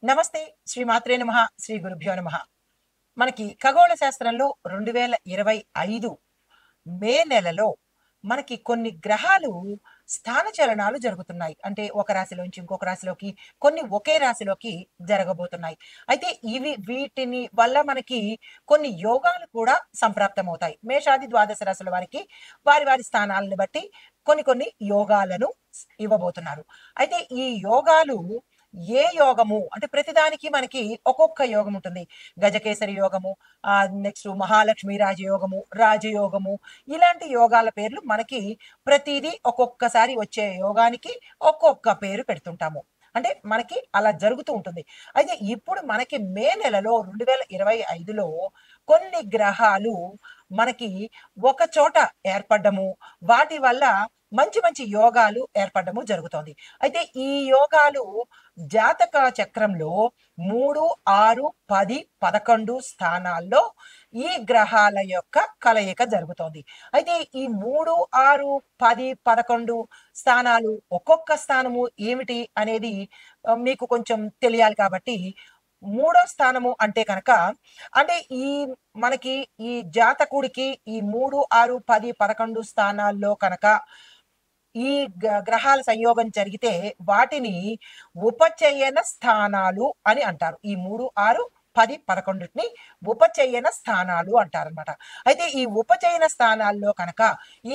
నమస్తే. శ్రీ మాత్రే నమః. శ్రీ గురుభ్యో నమః. మనకి ఖగోళ శాస్త్రంలో 2025 మే నెలలో మనకి కొన్ని గ్రహాలు స్థానచలనాలు జరుగుతున్నాయి. అంటే ఒక రాశిలోంచి ఇంకొక రాశిలోకి, కొన్ని ఒకే రాశిలోకి జరగబోతున్నాయి. అయితే వీటిని వల్ల మనకి కొన్ని యోగాలు కూడా సంప్రాప్తమవుతాయి. మేషాది ద్వాదశ రాశుల వారికి వారి వారి స్థానాలను బట్టి కొన్ని కొన్ని యోగాలను ఇవ్వబోతున్నారు. అయితే ఈ యోగాలు ఏ యోగము అంటే ప్రతిదానికి మనకి ఒక్కొక్క యోగం ఉంటుంది. గజకేసరి యోగము, నెక్స్ట్ మహాలక్ష్మి రాజయోగము, రాజయోగము, ఇలాంటి యోగాల పేర్లు మనకి ప్రతిదీ ఒక్కొక్కసారి వచ్చే యోగానికి ఒక్కొక్క పేరు పెడుతుంటాము. అంటే మనకి అలా జరుగుతూ ఉంటుంది. అయితే ఇప్పుడు మనకి మే నెలలో 2025లో కొన్ని గ్రహాలు మనకి ఒక చోట ఏర్పడ్డము, వాటి వల్ల మంచి మంచి యోగాలు ఏర్పడము జరుగుతోంది. అయితే ఈ యోగాలు జాతక చక్రంలో 3, 6, 10, 11 స్థానాల్లో ఈ గ్రహాల యొక్క కలయిక జరుగుతోంది. అయితే ఈ 3, 6, 10, 11 స్థానాలు ఒక్కొక్క స్థానము ఏమిటి అనేది మీకు కొంచెం తెలియాలి కాబట్టి, మూడో స్థానము అంటే కనుక అంటే మనకి ఈ జాతకుడికి ఈ 3, 6, 10, 11 స్థానాల్లో కనుక ఈ గ్రహాల సంయోగం జరిగితే వాటిని ఉపచయన స్థానాలు అని అంటారు. ఈ 3, 6, 10, 11ని ఉపచయన స్థానాలు అంటారనమాట. అయితే ఈ ఉపచయన స్థానాల్లో కనుక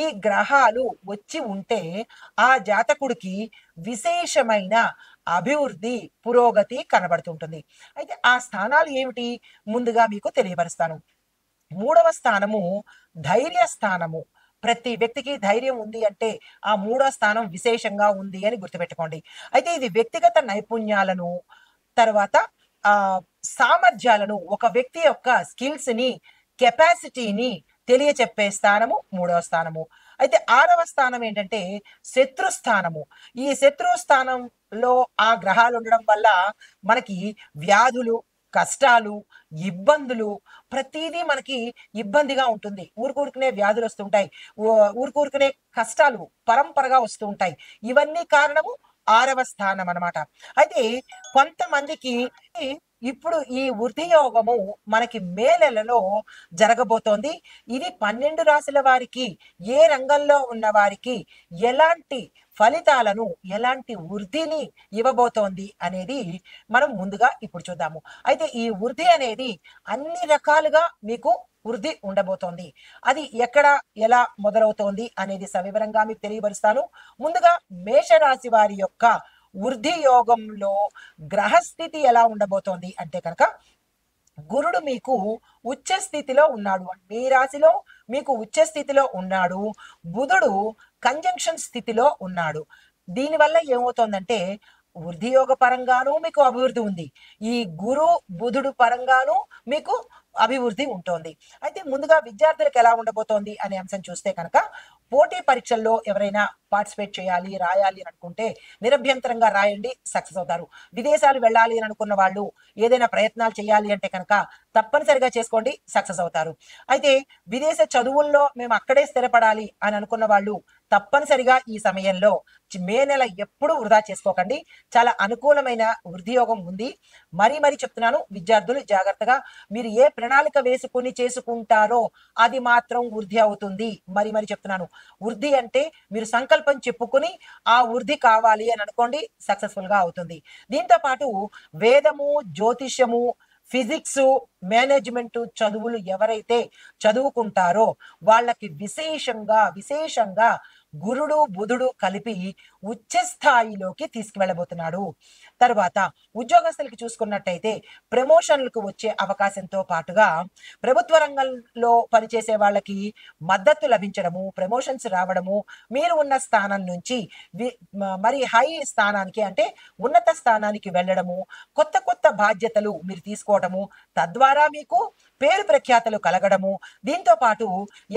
ఈ గ్రహాలు వచ్చి ఉంటే ఆ జాతకుడికి విశేషమైన అభివృద్ధి, పురోగతి కనబడుతుంటుంది. అయితే ఆ స్థానాలు ఏమిటి ముందుగా మీకు తెలియపరుస్తాను. మూడవ స్థానము ధైర్య స్థానము. ప్రతి వ్యక్తికి ధైర్యం ఉంది అంటే ఆ మూడో స్థానం విశేషంగా ఉంది అని గుర్తుపెట్టుకోండి. అయితే ఇది వ్యక్తిగత నైపుణ్యాలను, తర్వాత ఆ సామర్థ్యాలను, ఒక వ్యక్తి యొక్క స్కిల్స్ ని, కెపాసిటీని తెలియచెప్పే స్థానము మూడవ స్థానము. అయితే ఆరవ స్థానం ఏంటంటే శత్రుస్థానము. ఈ శత్రుస్థానంలో ఆ గ్రహాలు ఉండడం వల్ల మనకి వ్యాధులు, కష్టాలు, ఇబ్బందులు, ప్రతిదీ మనకి ఇబ్బందిగా ఉంటుంది. ఊరుకూరుకునే వ్యాధులు వస్తుంటాయి, ఊరుకూరుకునే కష్టాలు పరంపరగా వస్తూ ఉంటాయి. ఇవన్నీ కారణము ఆరవ స్థానం అన్నమాట. అయితే కొంతమందికి ఇప్పుడు ఈ వృద్ధి యోగము మనకి మే నెలలో జరగబోతోంది. ఇది 12 రాశుల వారికి, ఏ రంగంలో ఉన్న వారికి ఎలాంటి ఫలితాలను, ఎలాంటి వృద్ధిని ఇవ్వబోతోంది అనేది మనం ముందుగా ఇప్పుడు చూద్దాము. అయితే ఈ వృద్ధి అనేది అన్ని రకాలుగా మీకు వృద్ధి ఉండబోతోంది. అది ఎక్కడ, ఎలా మొదలవుతోంది అనేది సవివరంగా మీకు తెలియపరుస్తాను. ముందుగా మేషరాశి వారి యొక్క వృద్ధి యోగంలో గ్రహస్థితి ఎలా ఉండబోతోంది అంటే కనుక, గురుడు మీకు ఉచ్చ స్థితిలో ఉన్నాడు. మీ రాశిలో మీకు ఉచ్చ స్థితిలో ఉన్నాడు. బుధుడు కంజంక్షన్ స్థితిలో ఉన్నాడు. దీనివల్ల ఏమవుతోందంటే వృద్ధి యోగ పరంగాను మీకు అభివృద్ధి ఉంది, ఈ గురు బుధుడు పరంగాను మీకు అభివృద్ధి ఉంటుంది. అయితే ముందుగా విద్యార్థులకు ఎలా ఉండబోతోంది అనే అంశం చూస్తే కనుక, పోటీ పరీక్షల్లో ఎవరైనా పార్టిసిపేట్ చేయాలి, రాయాలి అని అనుకుంటే నిరభ్యంతరంగా రాయండి, సక్సెస్ అవుతారు. విదేశాలు వెళ్ళాలి అని అనుకున్న వాళ్ళు ఏదైనా ప్రయత్నాలు చేయాలి అంటే కనుక తప్పనిసరిగా చేసుకోండి, సక్సెస్ అవుతారు. అయితే విదేశ చదువుల్లో మేము అక్కడే స్థిరపడాలి అని అనుకున్న వాళ్ళు తప్పనిసరిగా ఈ సమయంలో మే నెల ఎప్పుడు వృధా చేసుకోకండి. చాలా అనుకూలమైన వృద్ధి యోగం ఉంది. మరీ చెప్తున్నాను, విద్యార్థులు జాగ్రత్తగా మీరు ఏ ప్రణాళిక వేసుకుని చేసుకుంటారో అది మాత్రం వృద్ధి అవుతుంది. మరీ చెప్తున్నాను, వృద్ధి అంటే మీరు సంకల్పం చెప్పుకుని ఆ వృద్ధి కావాలి అని అనుకోండి, సక్సెస్ఫుల్ గా అవుతుంది. దీంతో పాటు వేదము, జ్యోతిష్యము, ఫిజిక్స్, మేనేజ్మెంట్ చదువులు ఎవరైతే చదువుకుంటారో వాళ్ళకి విశేషంగా గురుడు బుధుడు కలిపి ఉచ్చ స్థాయిలోకి తీసుకువెళ్ళబోతున్నాడు. తర్వాత ఉద్యోగస్తులకి చూసుకున్నట్టయితే ప్రమోషన్లకు వచ్చే అవకాశంతో పాటుగా ప్రభుత్వ రంగంలో పనిచేసే వాళ్ళకి మద్దతు లభించడము, ప్రమోషన్స్ రావడము, మీరు ఉన్న స్థానం నుంచి మరి హై స్థానానికి అంటే ఉన్నత స్థానానికి వెళ్ళడము, కొత్త బాధ్యతలు మీరు తీసుకోవడము, తద్వారా మీకు పేరు ప్రఖ్యాతలు కలగడము. దీంతో పాటు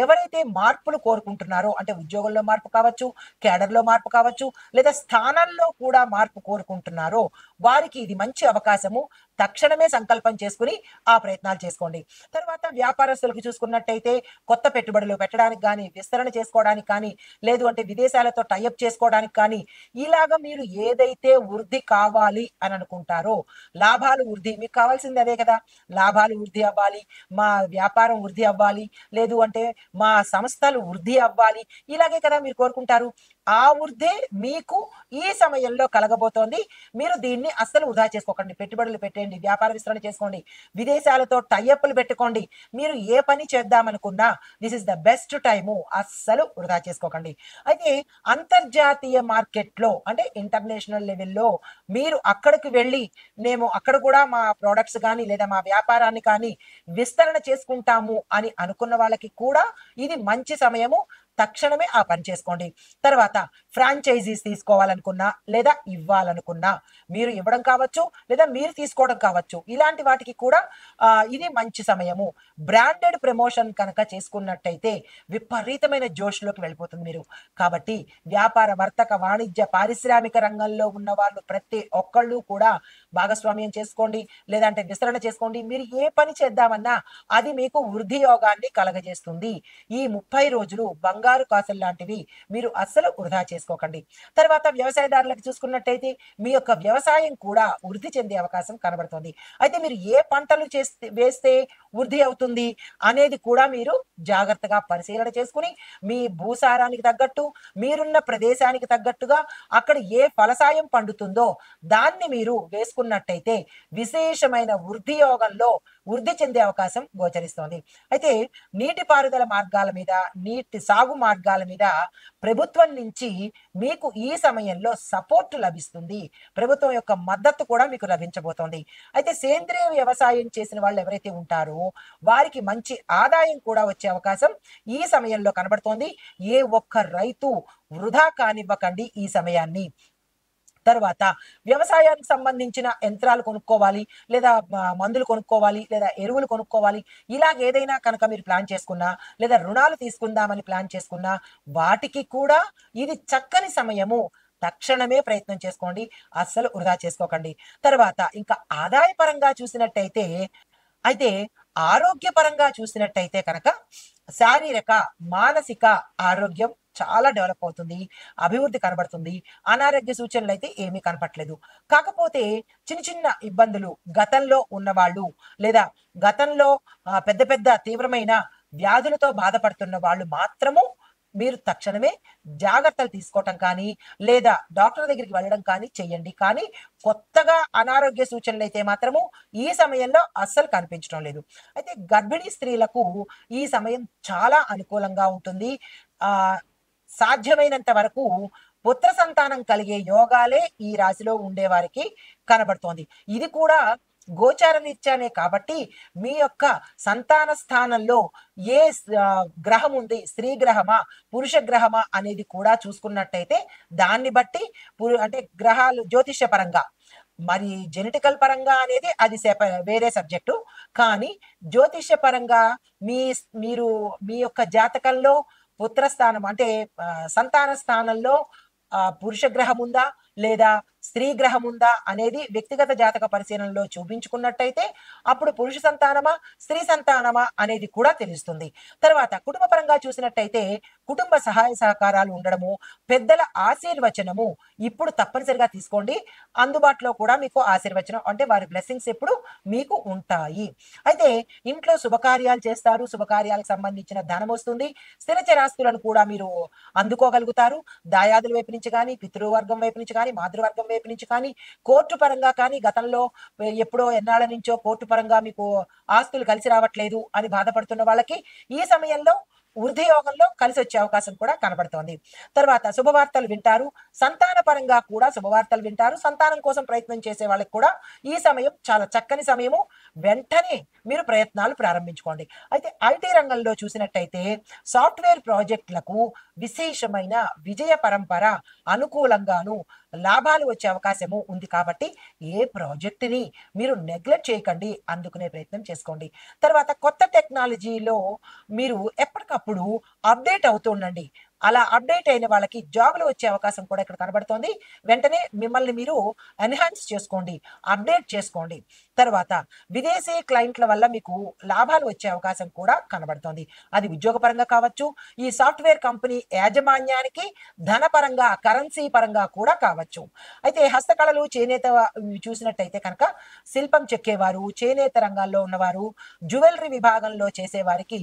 ఎవరైతే మార్పులు కోరుకుంటున్నారో అంటే ఉద్యోగంలో మార్పు కావచ్చు, క్యాడర్లో మార్పు కావచ్చు, లేదా స్థానంలో కూడా మార్పు కోరుకుంటున్నారో వారికి ఇది మంచి అవకాశము. తక్షణమే సంకల్పం చేసుకుని ఆ ప్రయత్నాలు చేసుకోండి. తర్వాత వ్యాపారస్తులకు చూసుకున్నట్టయితే కొత్త పెట్టుబడులు పెట్టడానికి కానీ, విస్తరణ చేసుకోవడానికి కానీ, లేదు అంటే విదేశాలతో టైఅప్ చేసుకోవడానికి కానీ, ఇలాగ మీరు ఏదైతే వృద్ధి కావాలి అని అనుకుంటారో, లాభాలు వృద్ధి మీకు కావాల్సింది అదే కదా! లాభాలు వృద్ధి అవ్వాలి, మా వ్యాపారం వృద్ధి అవ్వాలి, లేదు అంటే మా సంస్థలు వృద్ధి అవ్వాలి, ఇలాగే కదా మీరు కోరుకుంటారు. ఆ వృద్ధే మీకు ఈ సమయంలో కలగబోతోంది. మీరు దీన్ని అస్సలు వృధా చేసుకోకండి. పెట్టుబడులు పెట్టండి, వ్యాపార విస్తరణ చేసుకోండి, విదేశాలతో టైఅప్‌లు పెట్టుకోండి. మీరు ఏ పని చేద్దామనుకున్నా this is the best time. అస్సలు వృధా చేసుకోకండి. అయితే అంతర్జాతీయ మార్కెట్‌లో అంటే ఇంటర్నేషనల్ లెవెల్‌లో మీరు అక్కడికి వెళ్ళి మేము అక్కడ కూడా మా ప్రొడక్ట్స్ గానీ, లేదా మా వ్యాపారాన్ని కానీ విస్తరణ చేసుకుంటాము అని అనుకున్న వాళ్ళకి కూడా ఇది మంచి సమయము. తక్షణమే ఆ పని చేసుకోండి. తర్వాత ఫ్రాంచైజీస్ తీసుకోవాలనుకున్నా, లేదా ఇవ్వాలనుకున్నా, మీరు ఇవ్వడం కావచ్చు, లేదా మీరు తీసుకోవడం కావచ్చు. ఇలాంటి వాటికి కూడా ఇది మంచి సమయము. బ్రాండెడ్ ప్రమోషన్ కనుక చేసుకున్నట్టయితే విపరీతమైన జోష్‌లోకి వెళ్ళిపోతుంది మీరు. కాబట్టి వ్యాపార, వర్తక, వాణిజ్య, పారిశ్రామిక రంగంలో ఉన్న వాళ్ళు ప్రతి ఒక్కళ్ళు కూడా భాగస్వామ్యం చేసుకోండి, లేదంటే విస్తరణ చేసుకోండి. మీరు ఏ పని చేద్దామన్నా అది మీకు వృద్ధి యోగాన్ని కలగజేస్తుంది. ఈ 30 రోజులు బంగారు కాసులు లాంటివి. మీరు అస్సలు వృధా చేసుకోకండి. తర్వాత వ్యవసాయదారులకు చూసుకున్నట్టయితే మీ యొక్క వ్యవసాయం కూడా వృద్ధి చెందే అవకాశం కనబడుతుంది. అయితే మీరు ఏ పంటలు వేస్తే వృద్ధి అవుతుంది అనేది కూడా మీరు జాగ్రత్తగా పరిశీలన చేసుకుని, మీ భూసారానికి తగ్గట్టు, మీరున్న ప్రదేశానికి తగ్గట్టుగా అక్కడ ఏ ఫలసాయం పండుతుందో దాన్ని మీరు వేసుకున్నట్టయితే విశేషమైన వృద్ధి యోగంలో వృద్ధి చెందే అవకాశం గోచరిస్తోంది. అయితే నీటిపారుదల మార్గాల మీద, నీటి సాగు మార్గాల మీద ప్రభుత్వం నుంచి మీకు ఈ సమయంలో సపోర్ట్ లభిస్తుంది. ప్రభుత్వం యొక్క మద్దతు కూడా మీకు లభించబోతోంది. అయితే సేంద్రియ వ్యవసాయం చేసిన వాళ్ళు ఎవరైతే ఉంటారో వారికి మంచి ఆదాయం కూడా వచ్చే అవకాశం ఈ సమయంలో కనబడుతోంది. ఏ ఒక్క రైతు వృధా కానివ్వకండి ఈ సమయాన్ని. తర్వాత వ్యవసాయానికి సంబంధించిన యంత్రాలు కొనుక్కోవాలి, లేదా మందులు కొనుక్కోవాలి, లేదా ఎరువులు కొనుక్కోవాలి. ఇలాగ ఏదైనా కనుక మీరు ప్లాన్ చేసుకున్నా, లేదా రుణాలు తీసుకుందామని ప్లాన్ చేసుకున్నా వాటికి కూడా ఇది చక్కని సమయము. తక్షణమే ప్రయత్నం చేసుకోండి. అస్సలు వృధా చేసుకోకండి. తర్వాత ఇంకా ఆదాయపరంగా చూసినట్టయితే అయితే ఆరోగ్యపరంగా చూసినట్టయితే కనుక శారీరక, మానసిక ఆరోగ్యం చాలా డెవలప్ అవుతుంది. అభివృద్ధి కనబడుతుంది. అనారోగ్య సూచనలైతే ఏమీ కనపట్లేదు. కాకపోతే చిన్న చిన్న ఇబ్బందులు గతంలో ఉన్నవాళ్ళు, లేదా గతంలో పెద్ద పెద్ద తీవ్రమైన వ్యాధులతో బాధపడుతున్న వాళ్ళు మాత్రము మీరు తక్షణమే జాగ్రత్తలు తీసుకోవటం కానీ, లేదా డాక్టర్ దగ్గరికి వెళ్ళడం కానీ చెయ్యండి. కానీ కొత్తగా అనారోగ్య సూచనలైతే మాత్రము ఈ సమయంలో అస్సలు కనిపించడం లేదు. అయితే గర్భిణీ స్త్రీలకు ఈ సమయం చాలా అనుకూలంగా ఉంటుంది. సాధ్యమైనంత వరకు పుత్ర సంతానం కలిగే యోగాలే ఈ రాశిలో ఉండేవారికి కనబడుతోంది. ఇది కూడా గోచార రీత్యానే కాబట్టి మీ యొక్క సంతాన స్థానంలో ఏ గ్రహం ఉంది, స్త్రీ గ్రహమా, పురుష గ్రహమా అనేది కూడా చూసుకున్నట్టయితే దాన్ని బట్టి అంటే గ్రహాలు జ్యోతిష్య పరంగా, మరి జెనెటికల్ పరంగా అనేది అది వేరే సబ్జెక్టు. కానీ జ్యోతిష్య పరంగా మీరు మీ యొక్క జాతకంలో పుత్రస్థానం అంటే సంతాన స్థానంలో పురుష గ్రహం ఉందా, లేదా స్త్రీ గ్రహం ఉందా అనేది వ్యక్తిగత జాతక పరిశీలనలో చూపించుకున్నట్టయితే అప్పుడు పురుష సంతానమా, స్త్రీ సంతానమా అనేది కూడా తెలుస్తుంది. తర్వాత కుటుంబ పరంగా చూసినట్టయితే కుటుంబ సహాయ సహకారాలు ఉండడము, పెద్దల ఆశీర్వచనము ఇప్పుడు తప్పనిసరిగా తీసుకోండి. అందుబాటులో కూడా మీకు ఆశీర్వచనం అంటే వారి బ్లెస్సింగ్స్ ఎప్పుడు మీకు ఉంటాయి. అయితే ఇంట్లో శుభకార్యాలు చేస్తారు. శుభకార్యాలకు సంబంధించిన ధనం వస్తుంది. స్థిర చరాస్తులను కూడా మీరు అందుకోగలుగుతారు. దాయాదుల వైపు నుంచి కానీ, పితృవర్గం వైపు నుంచి కానీ, మాతృవర్గం వైపు నుంచి కానీ, కోర్టు పరంగా కానీ గతంలో ఎప్పుడో ఎన్నాళ్ళ నుంచో కోర్టు పరంగా మీకు ఆస్తులు కలిసి రావట్లేదు అని బాధపడుతున్న వాళ్ళకి ఈ సమయంలో వృద్ధి యోగంలో కలిసి వచ్చే అవకాశం కూడా కనబడుతోంది. తర్వాత శుభవార్తలు వింటారు. సంతాన పరంగా కూడా శుభవార్తలు వింటారు. సంతానం కోసం ప్రయత్నం చేసే వాళ్ళకి కూడా ఈ సమయం చాలా చక్కని సమయము. వెంటనే మీరు ప్రయత్నాలు ప్రారంభించుకోండి. అయితే ఐటీ రంగంలో చూసినట్టయితే సాఫ్ట్వేర్ ప్రాజెక్టులకు విశేషమైన విజయ పరంపర అనుకూలంగాను లాభాలు వచ్చే అవకాశము ఉంది. కాబట్టి ఏ ప్రాజెక్టుని మీరు నెగ్లెక్ట్ చేయకండి, అందుకునే ప్రయత్నం చేసుకోండి. తర్వాత కొత్త టెక్నాలజీలో మీరు ఎప్పటికప్పుడు అప్డేట్ అవుతుండండి. అలా అప్డేట్ అయిన వాళ్ళకి జాబ్లు వచ్చే అవకాశం కూడా ఇక్కడ కనబడుతోంది. వెంటనే మిమ్మల్ని మీరు ఎన్హాన్స్ చేసుకోండి, అప్డేట్ చేసుకోండి. తర్వాత విదేశీ క్లయింట్ల వల్ల మీకు లాభాలు వచ్చే అవకాశం కూడా కనబడుతోంది. అది ఉద్యోగపరంగా కావచ్చు, ఈ సాఫ్ట్వేర్ కంపెనీ యాజమాన్యానికి ధనపరంగా, కరెన్సీ పరంగా కూడా కావచ్చు. అయితే హస్తకళలు, చేనేత చూసినట్టయితే కనుక శిల్పం చెక్కేవారు, చేనేత రంగాల్లో ఉన్నవారు, జ్యువెలరీ విభాగంలో చేసేవారికి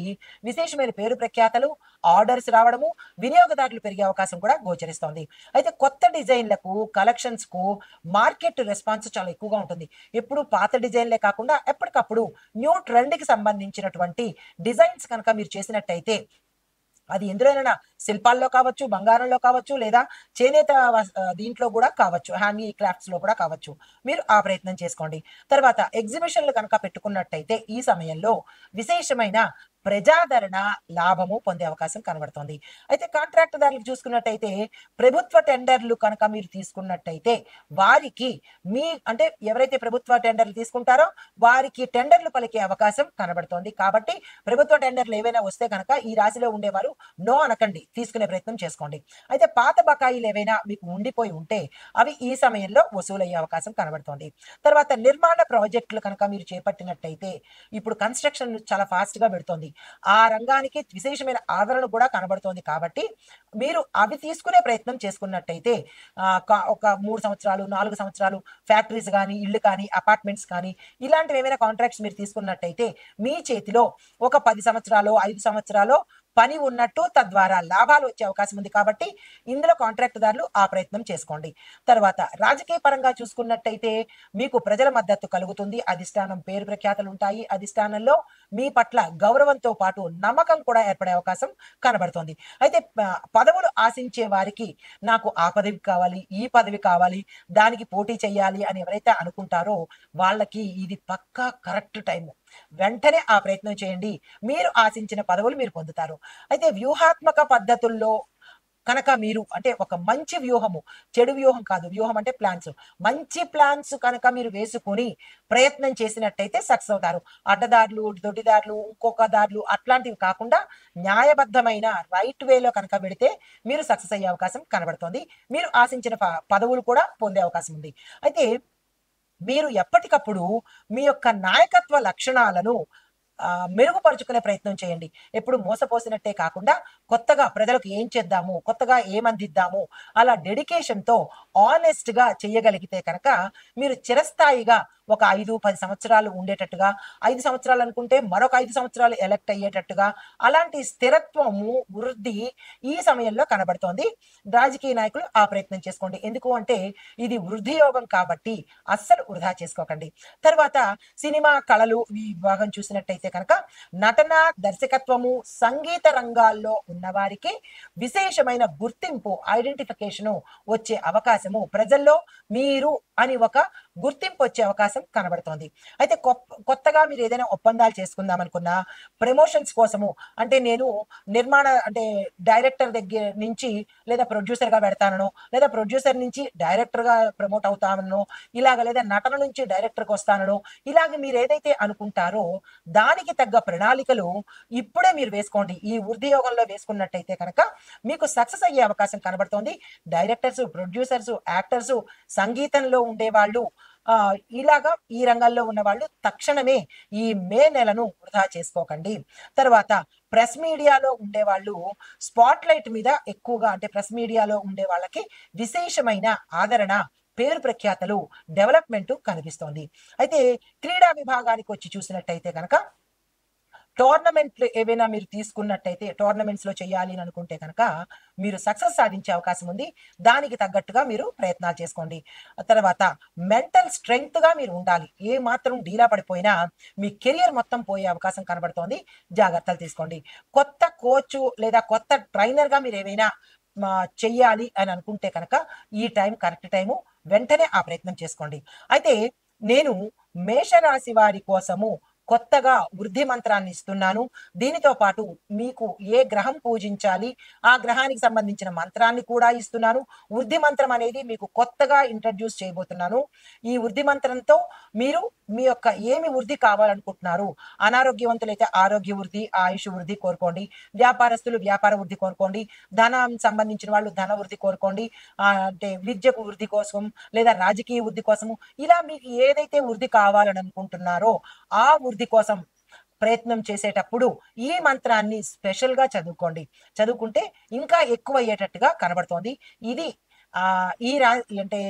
విశేషమైన పేరు ప్రఖ్యాతలు, ఆర్డర్స్ రావడము, వినియోగదారులు పెరిగే అవకాశం కూడా గోచరిస్తోంది. అయితే కొత్త డిజైన్లకు, కలెక్షన్స్ కు మార్కెట్ రెస్పాన్స్ చాలా ఎక్కువగా ఉంటుంది. ఎప్పుడు పాత డిజైన్లే కాకుండా ఎప్పటికప్పుడు న్యూ ట్రెండ్ కి సంబంధించినటువంటి డిజైన్స్ కనుక మీరు చేసినట్టయితే, అది ఎందులోనైనా శిల్పాల్లో కావచ్చు, బంగారంలో కావచ్చు, లేదా చేనేత దీంట్లో కూడా కావచ్చు, హ్యాండీ క్రాఫ్ట్స్ లో కూడా కావచ్చు. మీరు ఆ ప్రయత్నం చేసుకోండి. తర్వాత ఎగ్జిబిషన్లు కనుక పెట్టుకున్నట్టయితే ఈ సమయంలో విశేషమైన ప్రజాదరణ, లాభము పొందే అవకాశం కనబడుతోంది. అయితే కాంట్రాక్టుదారులకు చూసుకున్నట్టయితే ప్రభుత్వ టెండర్లు కనుక మీరు తీసుకున్నట్టయితే వారికి అంటే ఎవరైతే ప్రభుత్వ టెండర్లు తీసుకుంటారో వారికి టెండర్లు పలికే అవకాశం కనబడుతోంది. కాబట్టి ప్రభుత్వ టెండర్లు ఏవైనా వస్తే కనుక ఈ రాశిలో ఉండేవారు నో అనకండి, తీసుకునే ప్రయత్నం చేసుకోండి. అయితే పాత బకాయిలు ఏవైనా మీకు ఉండిపోయి ఉంటే అవి ఈ సమయంలో వసూలయ్యే అవకాశం కనబడుతోంది. తర్వాత నిర్మాణ ప్రాజెక్టులు కనుక మీరు చేపట్టినట్టయితే, ఇప్పుడు కన్స్ట్రక్షన్ చాలా ఫాస్ట్ గా పెడుతోంది, ఆ రంగానికి విశేషమైన ఆదరణ కూడా కనబడుతోంది. కాబట్టి మీరు అవి తీసుకునే ప్రయత్నం చేసుకున్నట్టయితే ఒక 3 సంవత్సరాలు, 4 సంవత్సరాలు ఫ్యాక్టరీస్ కానీ, ఇళ్ళు కానీ, అపార్ట్మెంట్స్ కానీ ఇలాంటివి ఏమైనా కాంట్రాక్ట్స్ మీరు తీసుకున్నట్టయితే మీ చేతిలో ఒక 10 సంవత్సరాలు, 5 సంవత్సరాలు పని ఉన్నట్టు, తద్వారా లాభాలు వచ్చే అవకాశం ఉంది. కాబట్టి ఇందులో కాంట్రాక్టుదారులు ఆ ప్రయత్నం చేసుకోండి. తర్వాత రాజకీయ పరంగా చూసుకున్నట్టయితే మీకు ప్రజల మద్దతు కలుగుతుంది, అధిష్టానం పేరు ప్రఖ్యాతలు ఉంటాయి, అధిష్టానంలో మీ పట్ల గౌరవంతో పాటు నమ్మకం కూడా ఏర్పడే అవకాశం కనబడుతుంది. అయితే పదవులు ఆశించే వారికి నాకు ఆ పదవి కావాలి, ఈ పదవి కావాలి, దానికి పోటీ చేయాలి అని ఎవరైతే అనుకుంటారో వాళ్ళకి ఇది పక్కా కరెక్ట్ టైము. వెంటనే ఆ ప్రయత్నం చేయండి, మీరు ఆశించిన పదవులు మీరు పొందుతారు. అయితే వ్యూహాత్మక పద్ధతుల్లో కనుక మీరు అంటే ఒక మంచి వ్యూహము, చెడు వ్యూహం కాదు, వ్యూహం అంటే ప్లాన్స్, మంచి ప్లాన్స్ కనుక మీరు వేసుకొని ప్రయత్నం చేసినట్టయితే సక్సెస్ అవుతారు. అడ్డదారులు, దొడ్డిదారులు, ఇంకొక దారులు అట్లాంటివి కాకుండా న్యాయబద్ధమైన రైట్ వేలో కనుక పెడితే మీరు సక్సెస్ అయ్యే అవకాశం కనబడుతుంది. మీరు ఆశించిన పదవులు కూడా పొందే అవకాశం ఉంది. అయితే మీరు ఎప్పటికప్పుడు మీ యొక్క నాయకత్వ లక్షణాలను మెరుగుపరుచుకునే ప్రయత్నం చేయండి. ఎప్పుడు మోసపోసినట్టే కాకుండా కొత్తగా ప్రజలకు ఏం చేద్దాము, కొత్తగా ఏమందిద్దాము, అలా డెడికేషన్తో ఆనెస్ట్గా చేయగలిగితే కనుక మీరు చిరస్థాయిగా ఒక 5-10 సంవత్సరాలు ఉండేటట్టుగా, 5 సంవత్సరాలు అనుకుంటే మరొక 5 సంవత్సరాలు ఎలక్ట్ అయ్యేటట్టుగా, అలాంటి స్థిరత్వము, వృద్ధి ఈ సమయంలో కనబడుతోంది. రాజకీయ నాయకులు ఆ ప్రయత్నం చేసుకోండి. ఎందుకు అంటే ఇది వృద్ధి యోగం కాబట్టి అస్సలు వృధా చేసుకోకండి. తర్వాత సినిమా కళలు ఈ విభాగం చూసినట్టయితే కనుక నటన, దర్శకత్వము, సంగీత రంగాల్లో ఉన్నవారికి విశేషమైన గుర్తింపు, ఐడెంటిఫికేషను వచ్చే అవకాశము, ప్రజల్లో మీరు అని ఒక గుర్తింపు వచ్చే అవకాశం కనబడుతోంది. అయితే కొత్తగా మీరు ఏదైనా ఒప్పందాలు చేసుకుందాం అనుకున్నా, ప్రమోషన్స్ కోసము అంటే నేను అంటే డైరెక్టర్ దగ్గర నుంచి లేదా ప్రొడ్యూసర్ గా పెడతానో, లేదా ప్రొడ్యూసర్ నుంచి డైరెక్టర్ గా ప్రమోట్ అవుతానో, ఇలాగ లేదా నటన నుంచి డైరెక్టర్కి వస్తానో, ఇలాగ మీరు ఏదైతే అనుకుంటారో దానికి తగ్గ ప్రణాళికలు ఇప్పుడే మీరు వేసుకోండి. ఈ వృద్ధి యోగంలో వేసుకున్నట్టయితే కనుక మీకు సక్సెస్ అయ్యే అవకాశం కనబడుతోంది. డైరెక్టర్స్, ప్రొడ్యూసర్స్, యాక్టర్స్, సంగీతంలో ఉండేవాళ్ళు, ఇలాగా ఈ రంగాల్లో ఉన్న వాళ్ళు తక్షణమే ఈ మే నెలను వృధా చేసుకోకండి. తర్వాత ప్రెస్ మీడియాలో ఉండేవాళ్ళు స్పాట్ లైట్ మీద ఎక్కువగా, అంటే ప్రెస్ మీడియాలో ఉండే వాళ్ళకి విశేషమైన ఆదరణ, పేరు ప్రఖ్యాతలు, డెవలప్మెంట్ కనిపిస్తోంది. అయితే క్రీడా విభాగానికి వచ్చి చూసినట్టయితే కనుక టోర్నమెంట్లు ఏవైనా మీరు తీసుకున్నట్టయితే, టోర్నమెంట్స్ లో చేయాలి అని అనుకుంటే కనుక మీరు సక్సెస్ సాధించే అవకాశం ఉంది. దానికి తగ్గట్టుగా మీరు ప్రయత్నాలు చేసుకోండి. తర్వాత మెంటల్ స్ట్రెంగ్త్ గా మీరు ఉండాలి. ఏ మాత్రం డీలా పడిపోయినా మీ కెరియర్ మొత్తం పోయే అవకాశం కనబడుతోంది. జాగ్రత్తలు తీసుకోండి. కొత్త కోచ్ లేదా కొత్త ట్రైనర్ గా మీరు ఏవైనా చెయ్యాలి అని అనుకుంటే కనుక ఈ టైం కరెక్ట్ టైము, వెంటనే ఆ ప్రయత్నం చేసుకోండి. అయితే నేను మేషరాశి వారి కోసము కొత్తగా వృద్ధి మంత్రాన్ని ఇస్తున్నాను. దీనితో పాటు మీకు ఏ గ్రహం పూజించాలి, ఆ గ్రహానికి సంబంధించిన మంత్రాన్ని కూడా ఇస్తున్నాను. వృద్ధి మంత్రం అనేది మీకు కొత్తగా ఇంట్రడ్యూస్ చేయబోతున్నాను. ఈ వృద్ధి మంత్రంతో మీరు మీ యొక్క ఏమి వృద్ధి కావాలనుకుంటున్నారు, అనారోగ్యవంతులైతే ఆరోగ్య వృద్ధి, ఆయుష్ వృద్ధి కోరుకోండి. వ్యాపారస్తులు వ్యాపార వృద్ధి కోరుకోండి. ధనం సంబంధించిన వాళ్ళు ధన వృద్ధి కోరుకోండి. అంటే విద్యకు వృద్ధి కోసం లేదా రాజకీయ వృద్ధి కోసము, ఇలా మీకు ఏదైతే వృద్ధి కావాలని అనుకుంటున్నారో ఆ వృద్ధి కోసం ప్రయత్నం చేసేటప్పుడు ఈ మంత్రాన్ని స్పెషల్‌గా చదువుకోండి. చదువుకుంటే ఇంకా ఎక్కువయ్యేటట్టుగా కనబడుతోంది. ఇది ఈ అంటే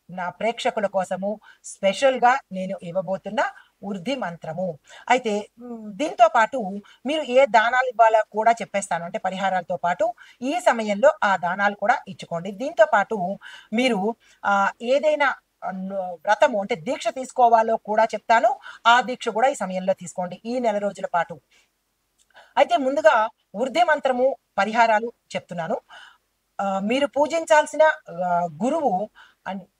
నా ప్రేక్షకుల కోసము స్పెషల్‌గా నేను ఇవ్వబోతున్న వృద్ధి మంత్రము. అయితే దీంతో పాటు మీరు ఏ దానాలు ఇవ్వాలో కూడా చెప్పేస్తాను. అంటే పరిహారాలతో పాటు ఈ సమయంలో ఆ దానాలు కూడా ఇచ్చుకోండి. దీంతో పాటు మీరు ఏదైనా వ్రతము అంటే దీక్ష తీసుకోవాలో కూడా చెప్తాను. ఆ దీక్ష కూడా ఈ సమయంలో తీసుకోండి. ఈ నెల రోజుల పాటు. అయితే ముందుగా వృద్ధి మంత్రము, పరిహారాలు చెప్తున్నాను. మీరు పూజించాల్సిన గురువు